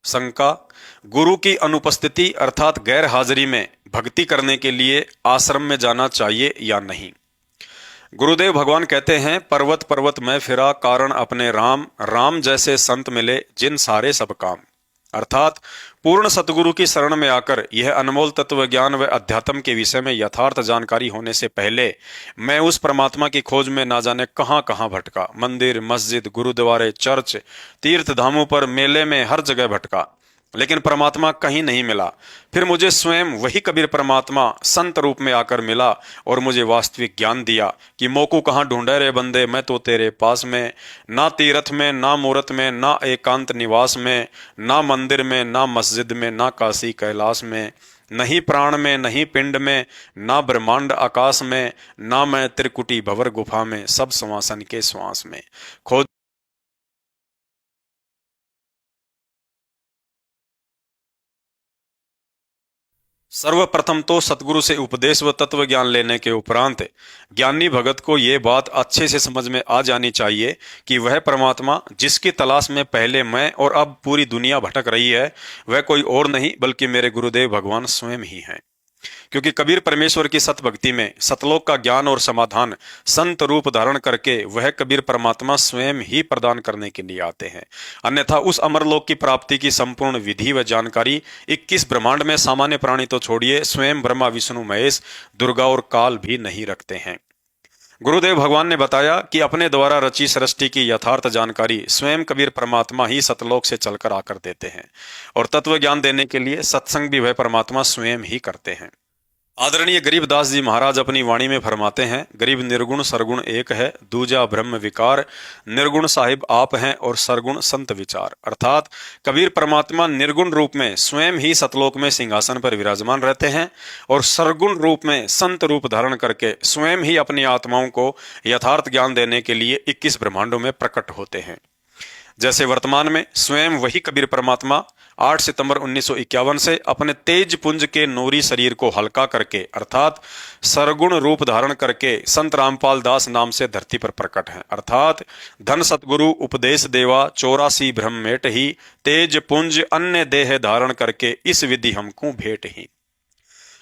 शंका। गुरु की अनुपस्थिति अर्थात गैर हाजिरी में भक्ति करने के लिए आश्रम में जाना चाहिए या नहीं। गुरुदेव भगवान कहते हैं, पर्वत पर्वत मैं फिरा कारण अपने राम, राम जैसे संत मिले जिन सारे सब काम। अर्थात पूर्ण सतगुरु की शरण में आकर यह अनमोल तत्व ज्ञान व अध्यात्म के विषय में यथार्थ जानकारी होने से पहले मैं उस परमात्मा की खोज में ना जाने कहां कहां भटका। मंदिर, मस्जिद, गुरुद्वारे, चर्च, तीर्थ धामों पर, मेले में, हर जगह भटका, लेकिन परमात्मा कहीं नहीं मिला। फिर मुझे स्वयं वही कबीर परमात्मा संत रूप में आकर मिला और मुझे वास्तविक ज्ञान दिया कि मोकू कहाँ ढूंढे रे बंदे, मैं तो तेरे पास में। ना तीर्थ में, ना मूरत में, ना एकांत निवास में, ना मंदिर में, ना मस्जिद में, ना काशी कैलाश में, नहीं प्राण में, नहीं पिंड में, ना ब्रह्मांड आकाश में, ना मैं त्रिकुटी भवर गुफा में, सब श्वासन के श्वास में। खोज सर्वप्रथम तो सतगुरु से उपदेश व तत्व ज्ञान लेने के उपरांत ज्ञानी भगत को ये बात अच्छे से समझ में आ जानी चाहिए कि वह परमात्मा जिसकी तलाश में पहले मैं और अब पूरी दुनिया भटक रही है, वह कोई और नहीं बल्कि मेरे गुरुदेव भगवान स्वयं ही हैं। क्योंकि कबीर परमेश्वर की सत भक्ति में सतलोक का ज्ञान और समाधान संत रूप धारण करके वह कबीर परमात्मा स्वयं ही प्रदान करने के लिए आते हैं। अन्यथा उस अमरलोक की प्राप्ति की संपूर्ण विधि व जानकारी 21 ब्रह्मांड में सामान्य प्राणी तो छोड़िए, स्वयं ब्रह्मा, विष्णु, महेश, दुर्गा और काल भी नहीं रखते हैं। गुरुदेव भगवान ने बताया कि अपने द्वारा रची सृष्टि की यथार्थ जानकारी स्वयं कबीर परमात्मा ही सतलोक से चलकर आकर देते हैं और तत्व ज्ञान देने के लिए सत्संग भी वह परमात्मा स्वयं ही करते हैं। आदरणीय गरीबदास जी महाराज अपनी वाणी में फरमाते हैं, गरीब निर्गुण सरगुण एक है, दूजा ब्रह्म विकार, निर्गुण साहिब आप हैं और सरगुण संत विचार। अर्थात कबीर परमात्मा निर्गुण रूप में स्वयं ही सतलोक में सिंहासन पर विराजमान रहते हैं और सरगुण रूप में संत रूप धारण करके स्वयं ही अपनी आत्माओं को यथार्थ ज्ञान देने के लिए 21 ब्रह्मांडों में प्रकट होते हैं। जैसे वर्तमान में स्वयं वही कबीर परमात्मा 8 सितंबर 1951 से अपने तेज पुंज के नूरी शरीर को हल्का करके अर्थात सरगुण रूप धारण करके संत रामपाल दास नाम से धरती पर प्रकट हैं। अर्थात धन सतगुरु उपदेश देवा 84 ब्रह्म मेट ही, तेज पुंज अन्य देह धारण करके इस विधि हमको भेंट ही।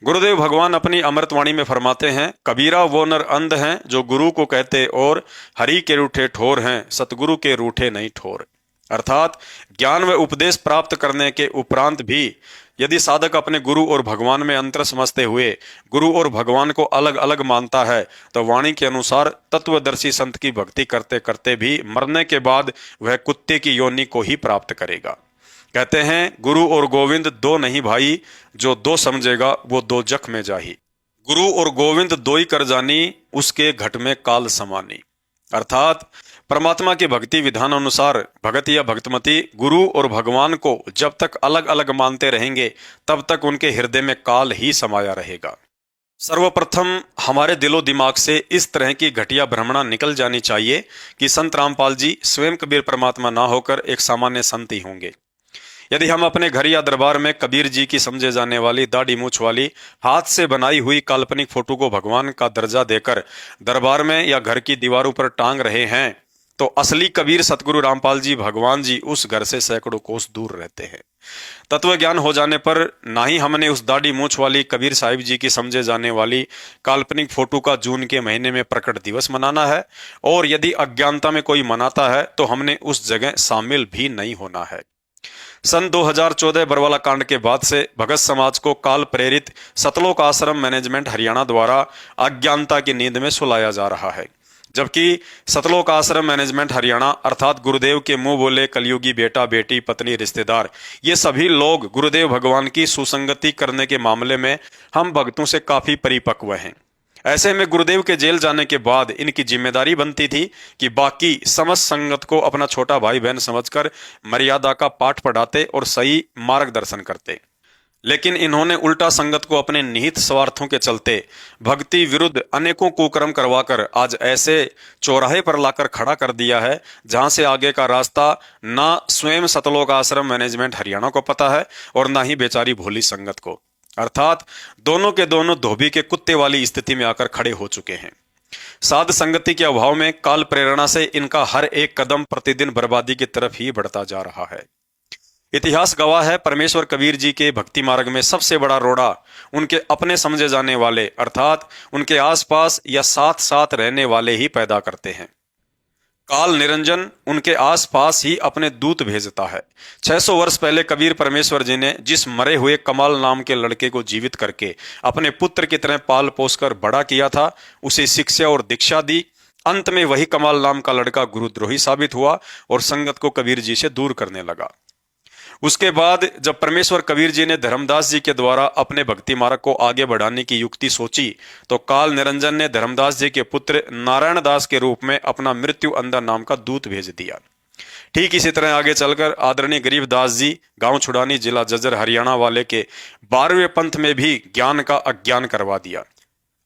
गुरुदेव भगवान अपनी अमृतवाणी में फरमाते हैं, कबीरा वो नर अंध हैं जो गुरु को कहते और हरि के रूठे ठोर हैं, सतगुरु के रूठे नहीं ठोर। अर्थात ज्ञान व उपदेश प्राप्त करने के उपरांत भी यदि साधक अपने गुरु और भगवान में अंतर समझते हुए गुरु और भगवान को अलग अलग मानता है तो वाणी के अनुसार तत्वदर्शी संत की भक्ति करते करते भी मरने के बाद वह कुत्ते की योनि को ही प्राप्त करेगा। कहते हैं, गुरु और गोविंद दो नहीं भाई, जो दो समझेगा वो दो जख में जाही। गुरु और गोविंद दो ही कर जानी, उसके घट में काल समानी। अर्थात परमात्मा के भक्ति विधान अनुसार भगत या भक्तमती गुरु और भगवान को जब तक अलग अलग मानते रहेंगे तब तक उनके हृदय में काल ही समाया रहेगा। सर्वप्रथम हमारे दिलो दिमाग से इस तरह की घटिया भ्रमणा निकल जानी चाहिए कि संत रामपाल जी स्वयं कबीर परमात्मा ना होकर एक सामान्य संत ही होंगे। यदि हम अपने घर या दरबार में कबीर जी की समझे जाने वाली दाढ़ी मूछ वाली हाथ से बनाई हुई काल्पनिक फोटो को भगवान का दर्जा देकर दरबार में या घर की दीवारों पर टांग रहे हैं तो असली कबीर सतगुरु रामपाल जी भगवान जी उस घर से सैकड़ों कोस दूर रहते हैं। तत्व ज्ञान हो जाने पर ना ही हमने उस दाढ़ी मूछ वाली कबीर साहिब जी की समझे जाने वाली काल्पनिक फोटो का जून के महीने में प्रकट दिवस मनाना है और यदि अज्ञानता में कोई मनाता है तो हमने उस जगह शामिल भी नहीं होना है। सन 2014 बरवाला कांड के बाद से भगत समाज को काल प्रेरित सतलोक आश्रम मैनेजमेंट हरियाणा द्वारा अज्ञानता की नींद में सुलाया जा रहा है, जबकि सतलोक आश्रम मैनेजमेंट हरियाणा अर्थात गुरुदेव के मुंह बोले कलयुगी बेटा बेटी पत्नी रिश्तेदार ये सभी लोग गुरुदेव भगवान की सुसंगति करने के मामले में हम भक्तों से काफी परिपक्व हैं। ऐसे में गुरुदेव के जेल जाने के बाद इनकी जिम्मेदारी बनती थी कि बाकी समस्त संगत को अपना छोटा भाई बहन समझकर मर्यादा का पाठ पढ़ाते और सही मार्गदर्शन करते, लेकिन इन्होंने उल्टा संगत को अपने निहित स्वार्थों के चलते भक्ति विरुद्ध अनेकों कुकर्म करवाकर आज ऐसे चौराहे पर लाकर खड़ा कर दिया है जहां से आगे का रास्ता ना स्वयं सतलोक आश्रम मैनेजमेंट हरियाणा को पता है और ना ही बेचारी भोली संगत को। अर्थात दोनों के दोनों धोबी के कुत्ते वाली स्थिति में आकर खड़े हो चुके हैं। साध संगति के अभाव में काल प्रेरणा से इनका हर एक कदम प्रतिदिन बर्बादी की तरफ ही बढ़ता जा रहा है। इतिहास गवाह है, परमेश्वर कबीर जी के भक्ति मार्ग में सबसे बड़ा रोड़ा उनके अपने समझे जाने वाले अर्थात उनके आसपास या साथ साथ रहने वाले ही पैदा करते हैं। काल निरंजन उनके आसपास ही अपने दूत भेजता है। 600 वर्ष पहले कबीर परमेश्वर जी ने जिस मरे हुए कमाल नाम के लड़के को जीवित करके अपने पुत्र की तरह पाल पोस कर बड़ा किया था, उसे शिक्षा और दीक्षा दी। अंत में वही कमाल नाम का लड़का गुरुद्रोही साबित हुआ और संगत को कबीर जी से दूर करने लगा। उसके बाद जब परमेश्वर कबीर जी ने धर्मदास जी के द्वारा अपने भक्ति मार्ग को आगे बढ़ाने की युक्ति सोची, तो काल निरंजन ने धर्मदास जी के पुत्र नारायण दास के रूप में अपना मृत्यु अंधा नाम का दूत भेज दिया। ठीक इसी तरह आगे चलकर आदरणीय गरीबदास जी गांव छुड़ानी जिला जज्जर हरियाणा वाले के 12वें पंथ में भी ज्ञान का अज्ञान करवा दिया।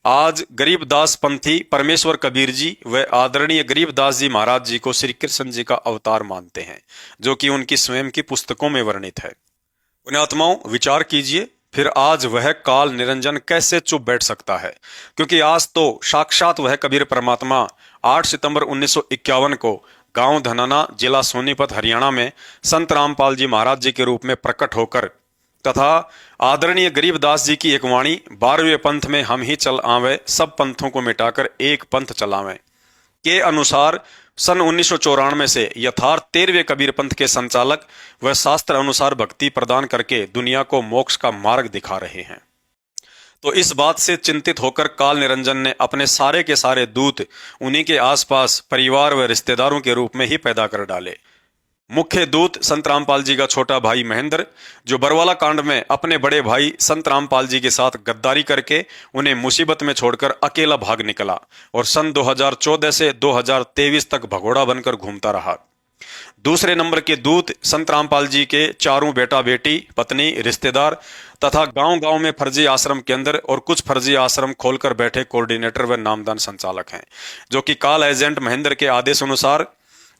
आज गरीबदास पंथी परमेश्वर कबीर जी व आदरणीय गरीबदास जी महाराज जी को श्री कृष्ण जी का अवतार मानते हैं, जो कि उनकी स्वयं की पुस्तकों में वर्णित है। पुण्यात्माओं, विचार कीजिए, फिर आज वह काल निरंजन कैसे चुप बैठ सकता है, क्योंकि आज तो साक्षात वह कबीर परमात्मा 8 सितंबर 1951 को गांव धनाना जिला सोनीपत हरियाणा में संत रामपाल जी महाराज जी के रूप में प्रकट होकर तथा आदरणीय गरीबदास जी की एक वाणी 12वें पंथ में हम ही चल आवे सब पंथों को मिटाकर एक पंथ चलावें के अनुसार सन 1994 से यथार्थ 13वें कबीर पंथ के संचालक व शास्त्र अनुसार भक्ति प्रदान करके दुनिया को मोक्ष का मार्ग दिखा रहे हैं। तो इस बात से चिंतित होकर काल निरंजन ने अपने सारे के सारे दूत उन्हीं के आसपास परिवार व रिश्तेदारों के रूप में ही पैदा कर डाले। मुख्य दूत संत रामपाल जी का छोटा भाई महेंद्र, जो बरवाला कांड में अपने बड़े भाई संत रामपाल जी के साथ गद्दारी करके उन्हें मुसीबत में छोड़कर अकेला भाग निकला और सन 2014 से 2023 तक भगोड़ा बनकर घूमता रहा। दूसरे नंबर के दूत संत रामपाल जी के चारों बेटा बेटी, पत्नी, रिश्तेदार तथा गांव-गांव में फर्जी आश्रम केंद्र और कुछ फर्जी आश्रम खोलकर बैठे कोऑर्डिनेटर व नामदान संचालक हैं, जो कि काल एजेंट महेंद्र के आदेश अनुसार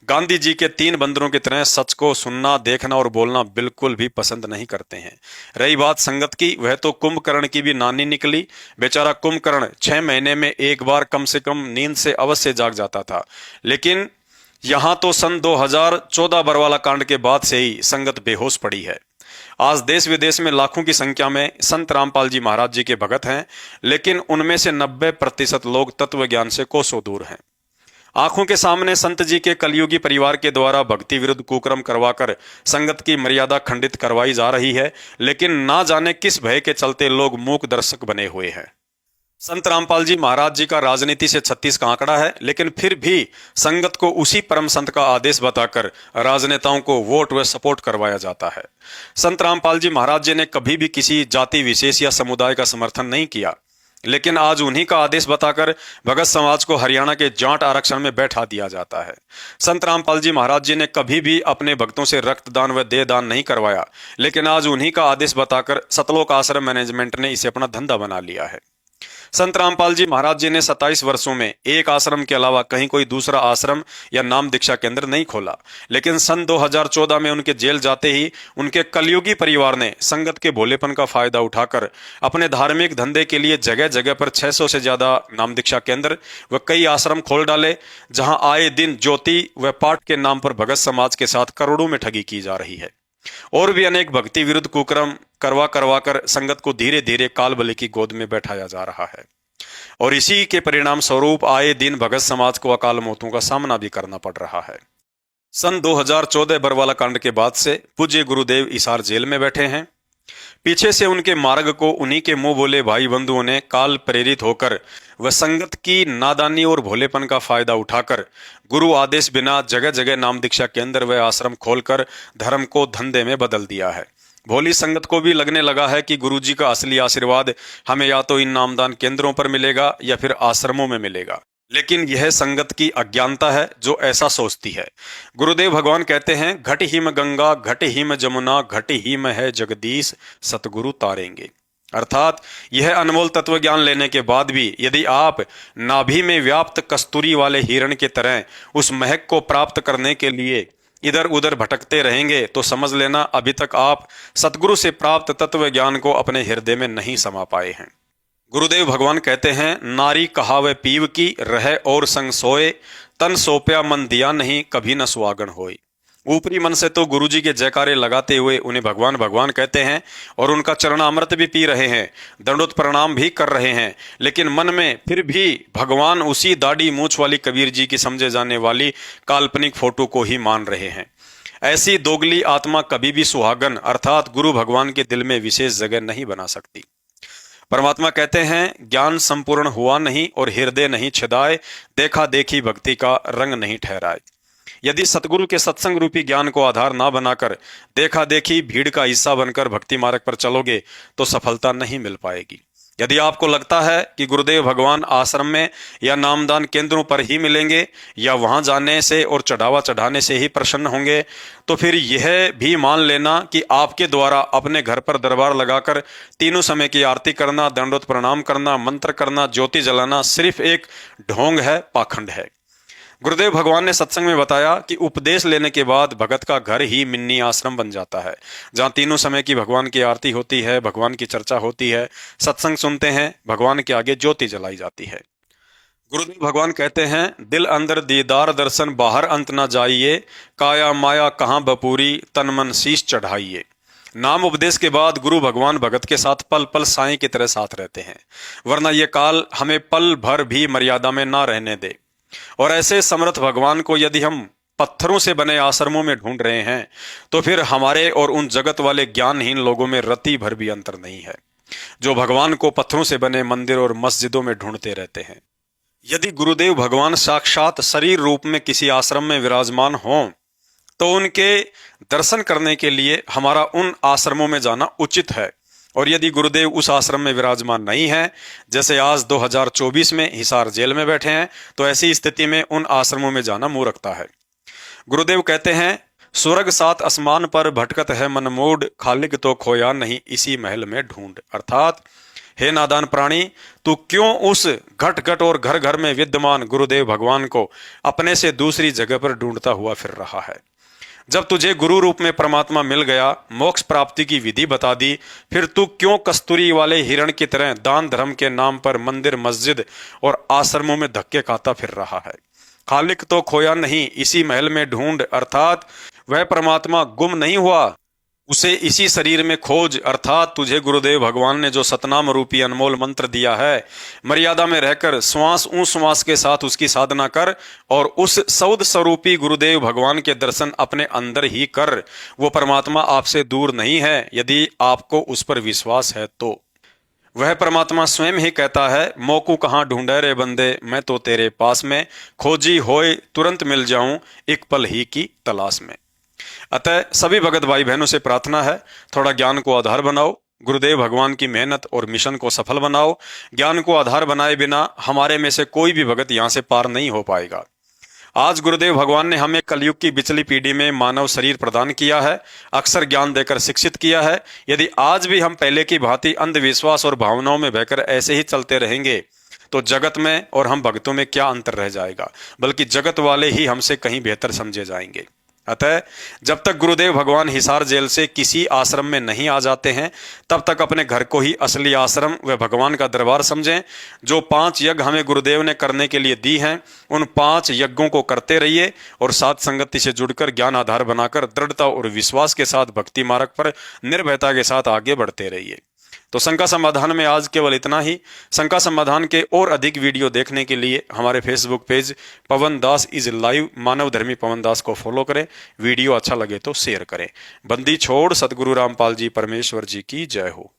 गांधी जी के 3 बंदरों की तरह सच को सुनना, देखना और बोलना बिल्कुल भी पसंद नहीं करते हैं। रही बात संगत की, वह तो कुंभकर्ण की भी नानी निकली। बेचारा कुंभकर्ण 6 महीने में एक बार कम से कम नींद से अवश्य जाग जाता था, लेकिन यहाँ तो सन 2014 बरवाला कांड के बाद से ही संगत बेहोश पड़ी है। आज देश विदेश में लाखों की संख्या में संत रामपाल जी महाराज जी के भगत हैं, लेकिन उनमें से 90% लोग तत्व ज्ञान से कोसों दूर हैं। आंखों के सामने संत जी के कलयुगी परिवार के द्वारा भक्ति विरुद्ध कुकर्म करवाकर संगत की मर्यादा खंडित करवाई जा रही है, लेकिन ना जाने किस भय के चलते लोग मूक दर्शक बने हुए हैं। संत रामपाल जी महाराज जी का राजनीति से 36 का आंकड़ा है, लेकिन फिर भी संगत को उसी परम संत का आदेश बताकर राजनेताओं को वोट व सपोर्ट करवाया जाता है। संत रामपाल जी महाराज जी ने कभी भी किसी जाति विशेष या समुदाय का समर्थन नहीं किया, लेकिन आज उन्हीं का आदेश बताकर भगत समाज को हरियाणा के जाट आरक्षण में बैठा दिया जाता है। संत रामपाल जी महाराज जी ने कभी भी अपने भक्तों से रक्तदान व देहदान नहीं करवाया, लेकिन आज उन्हीं का आदेश बताकर सतलोक आश्रम मैनेजमेंट ने इसे अपना धंधा बना लिया है। संत रामपाल जी महाराज जी ने 27 वर्षों में एक आश्रम के अलावा कहीं कोई दूसरा आश्रम या नाम दीक्षा केंद्र नहीं खोला, लेकिन सन 2014 में उनके जेल जाते ही उनके कलयुगी परिवार ने संगत के भोलेपन का फायदा उठाकर अपने धार्मिक धंधे के लिए जगह जगह पर 600 से ज्यादा नाम दीक्षा केंद्र व कई आश्रम खोल डाले, जहां आए दिन ज्योति व पाठ के नाम पर भगत समाज के साथ करोड़ों में ठगी की जा रही है। और भी अनेक भक्ति विरुद्ध कुकर्म करवा कर संगत को धीरे धीरे कालबली की गोद में बैठाया जा रहा है, और इसी के परिणाम स्वरूप आए दिन भगत समाज को अकाल मौतों का सामना भी करना पड़ रहा है। सन 2014 बरवाला कांड के बाद से पूज्य गुरुदेव इसार जेल में बैठे हैं। पीछे से उनके मार्ग को उन्हीं के मुंह बोले भाई बंधुओं ने काल प्रेरित होकर व संगत की नादानी और भोलेपन का फायदा उठाकर गुरु आदेश बिना जगह जगह नाम दीक्षा केंद्र व आश्रम खोलकर धर्म को धंधे में बदल दिया है। भोली संगत को भी लगने लगा है कि गुरु जी का असली आशीर्वाद हमें या तो इन नामदान केंद्रों पर मिलेगा या फिर आश्रमों में मिलेगा, लेकिन यह संगत की अज्ञानता है जो ऐसा सोचती है। गुरुदेव भगवान कहते हैं, घट हिम गंगा घट हिम जमुना घट हिम है जगदीश सतगुरु तारेंगे। अर्थात यह अनमोल तत्व ज्ञान लेने के बाद भी यदि आप नाभि में व्याप्त कस्तूरी वाले हिरण की तरह उस महक को प्राप्त करने के लिए इधर उधर भटकते रहेंगे, तो समझ लेना अभी तक आप सतगुरु से प्राप्त तत्व ज्ञान को अपने हृदय में नहीं समा पाए हैं। गुरुदेव भगवान कहते हैं, नारी कहावे पीव की रहे और संग सोए, तन सोप्या मन दिया नहीं कभी न सुहागन होई। ऊपरी मन से तो गुरुजी के जयकारे लगाते हुए उन्हें भगवान भगवान कहते हैं और उनका चरणामृत भी पी रहे हैं, दंडोत प्रणाम भी कर रहे हैं, लेकिन मन में फिर भी भगवान उसी दाढ़ी मूछ वाली कबीर जी की समझे जाने वाली काल्पनिक फोटो को ही मान रहे हैं। ऐसी दोगली आत्मा कभी भी सुहागन अर्थात गुरु भगवान के दिल में विशेष जगह नहीं बना सकती। परमात्मा कहते हैं, ज्ञान संपूर्ण हुआ नहीं और हृदय नहीं छिदाए, देखा देखी भक्ति का रंग नहीं ठहराए। यदि सतगुरु के सत्संग रूपी ज्ञान को आधार ना बनाकर देखा देखी भीड़ का हिस्सा बनकर भक्ति मार्ग पर चलोगे तो सफलता नहीं मिल पाएगी। यदि आपको लगता है कि गुरुदेव भगवान आश्रम में या नामदान केंद्रों पर ही मिलेंगे या वहां जाने से और चढ़ावा चढ़ाने से ही प्रसन्न होंगे, तो फिर यह भी मान लेना कि आपके द्वारा अपने घर पर दरबार लगाकर तीनों समय की आरती करना, दंडोत प्रणाम करना, मंत्र करना, ज्योति जलाना सिर्फ एक ढोंग है, पाखंड है। गुरुदेव भगवान ने सत्संग में बताया कि उपदेश लेने के बाद भगत का घर ही मिन्नी आश्रम बन जाता है, जहाँ तीनों समय की भगवान की आरती होती है, भगवान की चर्चा होती है, सत्संग सुनते हैं, भगवान के आगे ज्योति जलाई जाती है। गुरुदेव भगवान कहते हैं, दिल अंदर दीदार दर्शन बाहर अंत ना जाइए, काया माया कहाँ बपूरी तन मन शीश चढ़ाइए। नाम उपदेश के बाद गुरु भगवान भगत के साथ पल पल साईं की तरह साथ रहते हैं, वरना ये काल हमें पल भर भी मर्यादा में ना रहने दे। और ऐसे समर्थ भगवान को यदि हम पत्थरों से बने आश्रमों में ढूंढ रहे हैं तो फिर हमारे और उन जगत वाले ज्ञानहीन लोगों में रत्ती भर भी अंतर नहीं है, जो भगवान को पत्थरों से बने मंदिर और मस्जिदों में ढूंढते रहते हैं। यदि गुरुदेव भगवान साक्षात शरीर रूप में किसी आश्रम में विराजमान हों तो उनके दर्शन करने के लिए हमारा उन आश्रमों में जाना उचित है। और यदि गुरुदेव उस आश्रम में विराजमान नहीं है, जैसे आज 2024 में हिसार जेल में बैठे हैं, तो ऐसी स्थिति में उन आश्रमों में जाना मूर्खता है। गुरुदेव कहते हैं, स्वर्ग सात आसमान पर भटकत है मन मूड, खालिक तो खोया नहीं इसी महल में ढूंढ। अर्थात हे नादान प्राणी, तू क्यों उस घट घट और घर घर में विद्यमान गुरुदेव भगवान को अपने से दूसरी जगह पर ढूंढता हुआ फिर रहा है। जब तुझे गुरु रूप में परमात्मा मिल गया, मोक्ष प्राप्ति की विधि बता दी, फिर तू क्यों कस्तूरी वाले हिरण की तरह दान धर्म के नाम पर मंदिर मस्जिद और आश्रमों में धक्के खाता फिर रहा है। खालिक तो खोया नहीं इसी महल में ढूंढ, अर्थात वह परमात्मा गुम नहीं हुआ, उसे इसी शरीर में खोज। अर्थात तुझे गुरुदेव भगवान ने जो सतनाम रूपी अनमोल मंत्र दिया है, मर्यादा में रहकर श्वास श्वास के साथ उसकी साधना कर और उस सौद स्वरूपी गुरुदेव भगवान के दर्शन अपने अंदर ही कर। वो परमात्मा आपसे दूर नहीं है, यदि आपको उस पर विश्वास है तो। वह परमात्मा स्वयं ही कहता है, मोकू कहाँ ढूंढे रे बंदे, मैं तो तेरे पास में, खोजी होए तुरंत मिल जाऊं एक पल ही की तलाश में। अतः सभी भगत भाई बहनों से प्रार्थना है, थोड़ा ज्ञान को आधार बनाओ, गुरुदेव भगवान की मेहनत और मिशन को सफल बनाओ। ज्ञान को आधार बनाए बिना हमारे में से कोई भी भगत यहाँ से पार नहीं हो पाएगा। आज गुरुदेव भगवान ने हमें कलयुग की बिचली पीढ़ी में मानव शरीर प्रदान किया है, अक्सर ज्ञान देकर शिक्षित किया है। यदि आज भी हम पहले की भांति अंधविश्वास और भावनाओं में बहकर ऐसे ही चलते रहेंगे तो जगत में और हम भक्तों में क्या अंतर रह जाएगा, बल्कि जगत वाले ही हमसे कहीं बेहतर समझे जाएंगे। अतः जब तक गुरुदेव भगवान हिसार जेल से किसी आश्रम में नहीं आ जाते हैं, तब तक अपने घर को ही असली आश्रम व भगवान का दरबार समझें। जो 5 यज्ञ हमें गुरुदेव ने करने के लिए दी हैं, उन 5 यज्ञों को करते रहिए और साथ संगति से जुड़कर ज्ञान आधार बनाकर दृढ़ता और विश्वास के साथ भक्ति मार्ग पर निर्भयता के साथ आगे बढ़ते रहिए। तो शंका समाधान में आज केवल इतना ही। शंका समाधान के और अधिक वीडियो देखने के लिए हमारे Facebook page Pawan Das is live Manav Dharmi Pawan दास को फॉलो करें। वीडियो अच्छा लगे तो शेयर करें। बंदी छोड़ सतगुरु रामपाल जी परमेश्वर जी की जय हो।